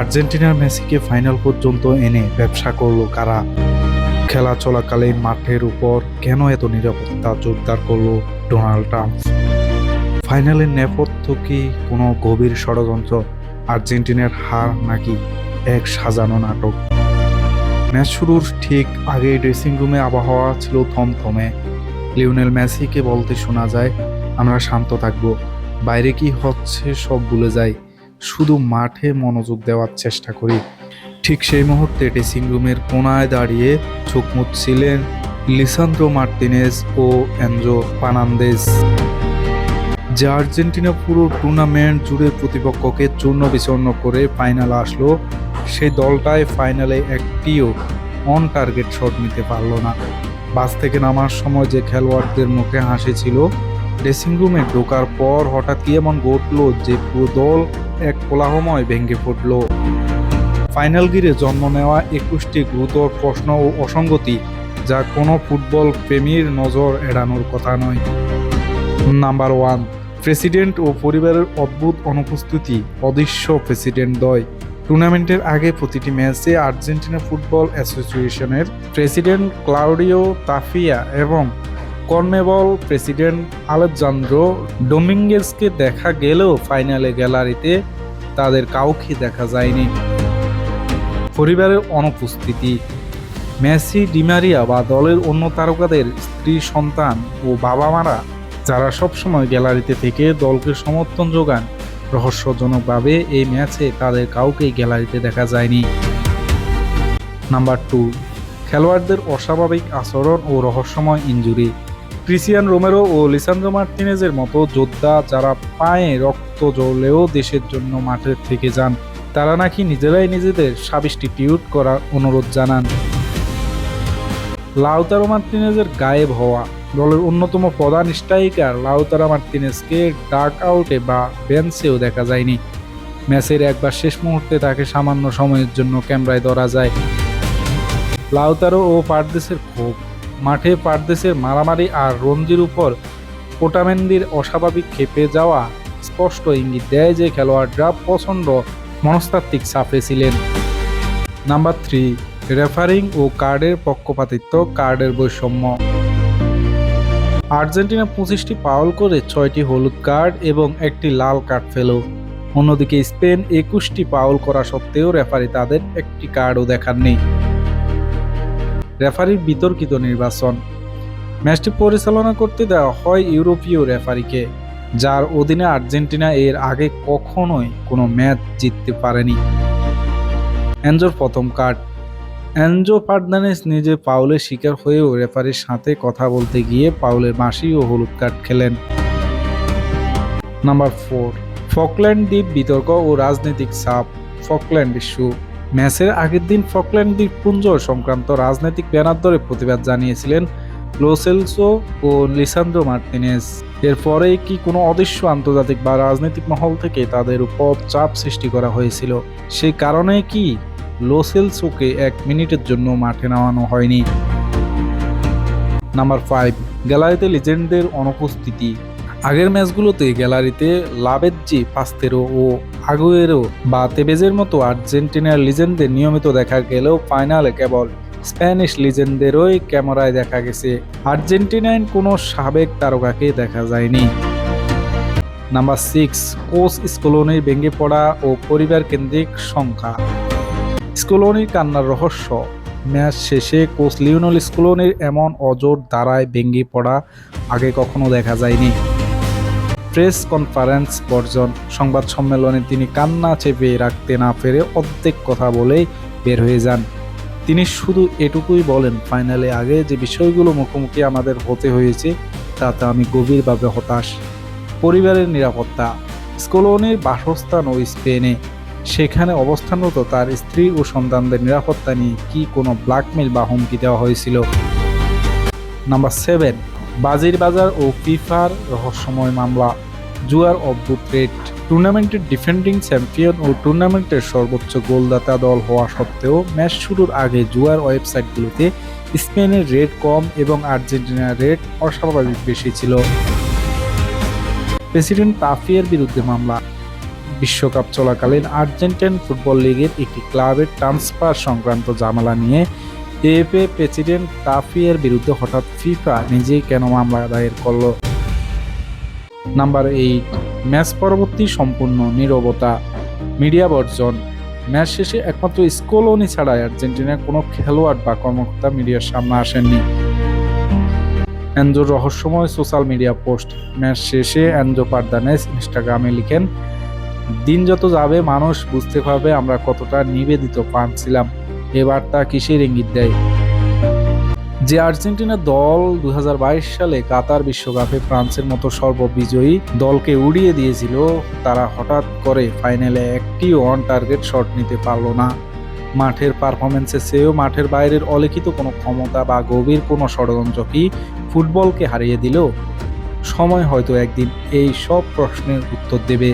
আর্জেন্টিনার মেসিকে ফাইনাল পর্যন্ত এনে ব্যবসা করলো কারা? খেলা চলাকালীন মাঠের উপর কেন এত নিরাপত্তা জোরদার করলো ডোনাল্ড ট্রাম্প? ফাইনালের নেপথ্য কি কোনো গভীর ষড়যন্ত্র? আর্জেন্টিনার হার নাকি এক সাজানো নাটক? ম্যাচ শুরুর ঠিক আগে ড্রেসিং রুমে আবহাওয়া ছিল থমথমে। লিওনেল মেসিকে বলতে শোনা যায়, আমরা শান্ত থাকব, বাইরে কি হচ্ছে সব ভুলে যাই, শুধু মাঠে মনোযোগ দেওয়ার চেষ্টা করি। ঠিক সেই মুহূর্তে ড্রেসিং রুমের কোনায় দাঁড়িয়ে চোখ মুছছিলেন লিসান্দ্রো মার্তিনেজ ও এনজো ফার্নান্দেজ। যে আর্জেন্টিনা পুরো টুর্নামেন্ট জুড়ে প্রতিপক্ষকে চূর্ণ বিচূর্ণ করে ফাইনালে আসলো, সেই দলটাই ফাইনালে একটিও অন টার্গেট শট নিতে পারল না। বাস থেকে নামার সময় যে খেলোয়াড়দের মুখে হাসি ছিল, ড্রেসিং রুমে ঢোকার পর হঠাৎ কি এমন ঘটল যে পুরো দল এক কোলাহলময় ভেঙে পড়ল। ফাইনাল ঘিরে জন্ম নেওয়া 21টি গুরুতর প্রশ্ন ও অসঙ্গতি, যা কোনো ফুটবল প্রেমীর নজর এড়ানোর কথা নয়। নাম্বার 1, প্রেসিডেন্ট ও পরিবারের অদ্ভুত অনুপস্থিতি। অদৃশ্য প্রেসিডেন্ট দ্বয়। টুর্নামেন্টের আগে প্রতিটি ম্যাচে আর্জেন্টিনা ফুটবল অ্যাসোসিয়েশনের প্রেসিডেন্ট ক্লাউডিও তাফিয়া এবং কনমেবল প্রেসিডেন্ট আলেজান্দ্রো ডোমিঙ্গেজকে দেখা গেলেও ফাইনালে গ্যালারিতে তাদের কাউকে দেখা যায়নি। পরিবারের অনুপস্থিতি। মেসি, ডিমারিয়া বা দলের অন্য তারকাদের স্ত্রী, সন্তান ও বাবা মারা, যারা সবসময় গ্যালারিতে থেকে দলকে সমর্থন যোগান, রহস্যজনকভাবে এই ম্যাচে তাদের কাউকেই গ্যালারিতে দেখা যায়নি। নাম্বার 2, খেলোয়াড়দের অস্বাভাবিক আচরণ ও রহস্যময় ইনজুরি। ক্রিস্টিয়ানো রোমেরো ও লিসান্দ্রো মার্তিনেজের মতো যোদ্ধা, যারা পায়ে রক্ত জ্বললেও দেশের জন্য মাঠে থেকে যান, তারা নাকি নিজেরাই নিজেদের সাবস্টিটিউট করার অনুরোধ জানান। লাউতারো মার্তিনেজের গায়েব হওয়া। দলের অন্যতম প্রধান স্ট্রাইকার লাউতারো মার্তিনেজকে ডাক আউটে বা বেঞ্চেও দেখা যায়নি। ম্যাচের একবার শেষ মুহূর্তে তাকে সামান্য সময়ের জন্য ক্যামেরায় ধরা যায়। লাউতারো ও পারদেসের ক্ষোভ। মাঠে পারদেসের মারামারি আর রঞ্জির উপর ওটামেন্দির অস্বাভাবিক ক্ষেপে যাওয়া স্পষ্ট ইঙ্গিত দেয় যে খেলোয়াড়রা প্রচণ্ড মনস্তাত্ত্বিক চাপে ছিলেন। নাম্বার 3, রেফারিং ও কার্ডের পক্ষপাতিত্ব, কার্ডের বৈষম্য। আর্জেন্টিনা 25টি ফাউল করে 6টি হলুদ কার্ড এবং একটি লাল কার্ড পেল। অন্যদিকে স্পেন 21টি ফাউল করা সত্ত্বেও রেফারি তাদের একটি কার্ডও দেখাননি। রেফারির বিতর্কিত নির্বাচন। ম্যাচটি পরিচালনা করতে দেওয়া হয় ইউরোপীয় রেফারিকে, যার অধীনে আর্জেন্টিনা এর আগে কখনোই কোনো ম্যাচ জিততে পারেনি। এনজোর প্রথম কার্ড। এনজো ফার্নান্দেজ নিজে ফাউলের শিকার হয়েও রেফারির সাথে কথা বলতে গিয়ে ফাউলের বাঁশি ও হলুদ কার্ড খেলেন। নাম্বার 4, ফকল্যান্ড দ্বীপ বিতর্ক ও রাজনৈতিক চাপ। Falkland issue. ম্যাচের আগের দিন ফকল্যান্ড দ্বীপপুঞ্জ সংক্রান্ত রাজনৈতিক ব্যানার ধরে প্রতিবাদ জানিয়েছিলেন লো সেলসো ও লিসান্দ্রো মার্তিনেজ। এরপরেই কি কোনো অদৃশ্য আন্তর্জাতিক বা রাজনৈতিক মহল থেকে তাদের উপর চাপ সৃষ্টি করা হয়েছিল? সেই কারণে কি লো সেলসোকে 1 মিনিটের জন্য মাঠে নামানো হয়নি? নাম্বার 5, গ্যালারিতে লিজেন্ডদের অনুপস্থিতি। আগের ম্যাচগুলোতে গ্যালারিতে লাবেজ্জি, পাস্তেরো ও আগুয়েরো বা তেবেজের মতো আর্জেন্টিনার লিজেন্ডদের নিয়মিত দেখা গেলেও ফাইনালে কেবল স্প্যানিশ লিজেন্ডদেরই ক্যামেরায় দেখা গেছে। আর্জেন্টিনায় কোনো সাবেক তারকাকে দেখা যায়নি। নাম্বার 6, কোচ স্কলোনির ভেঙে পড়া ও পরিবার কেন্দ্রিক সংখ্যা। স্কলোনির কান্নার রহস্য। ম্যাচ শেষে কোচ লিওনেল স্কলোনির এমন অজোর দ্বারায় ভেঙে পড়া আগে কখনো দেখা যায়নি। প্রেস কনফারেন্স বর্জন। সংবাদ সম্মেলনে তিনি কান্না চেপে রাখতে না পেরে অর্ধেক কথা বলেই বের হয়ে যান। তিনি শুধু এটুকুই বলেন, ফাইনালে আগে যে বিষয়গুলো মুখোমুখি আমাদের হতে হয়েছে তাতে আমি গভীরভাবে হতাশ। পরিবারের নিরাপত্তা। স্কলোনির বাসস্থান ও স্পেনে, সেখানে অবস্থানরত তার স্ত্রী ও সন্তানদের নিরাপত্তা নিয়ে কি কোনো ব্ল্যাকমেইল বা হুমকি দেওয়া হয়েছিল? নাম্বার 7, বাজির বাজার ও ফিফার রহস্যময় মামলা। জুয়ার অদ্ভুত রেট। টুর্নামেন্টের ডিফেন্ডিং চ্যাম্পিয়ন ও টুর্নামেন্টের সর্বোচ্চ গোলদাতা দল হওয়া সত্ত্বেও ম্যাচ শুরুর আগে জুয়ার ওয়েবসাইটগুলোতে স্পেনের রেট কম এবং আর্জেন্টিনার রেট অস্বাভাবিক বেশি ছিল। প্রেসিডেন্ট তাফিয়ার বিরুদ্ধে মামলা। বিশ্বকাপ চলাকালীন আর্জেন্টাইন ফুটবল লিগের একটি ক্লাবের ট্রান্সফার সংক্রান্ত ঝামেলা নিয়ে এএফএ প্রেসিডেন্ট তাফিয়ের বিরুদ্ধে হঠাৎ ফিফা নিজেই কেন মামলা দায়ের করল। নাম্বার 8, ম্যাচ পরবর্তী সম্পূর্ণ নীরবতা, মিডিয়া বর্জন। ম্যাচ শেষে একমাত্র স্কলোনি ছাড়া আর্জেন্টিনার কোনো খেলোয়াড় বা কর্মকর্তা মিডিয়ার সামনে আসেননি। এনজোর রহস্যময় সোশ্যাল মিডিয়া পোস্ট। ম্যাচ শেষে এনজো পারদানেস ইনস্টাগ্রামে লিখেন, দিন যত যাবে মানুষ বুঝতে পারবে আমরা কতটা নিবেদিত ফান ছিলাম। এবার তা কিসের ইঙ্গিত দেয়? যে আর্জেন্টিনা দল 2022 সালে কাতার বিশ্বকাপে ফ্রান্সের মতো সর্ববিজয়ী দলকে উড়িয়ে দিয়েছিল, তারা হঠাৎ করে ফাইনালে একটি অন টার্গেট শট নিতে পারল না। মাঠের পারফরমেন্সের চেয়েও মাঠের বাইরের অলিখিত কোনো ক্ষমতা বা গভীর কোনো ষড়যন্ত্র কি ফুটবলকে হারিয়ে দিল? সময় হয়তো একদিন এই সব প্রশ্নের উত্তর দেবে।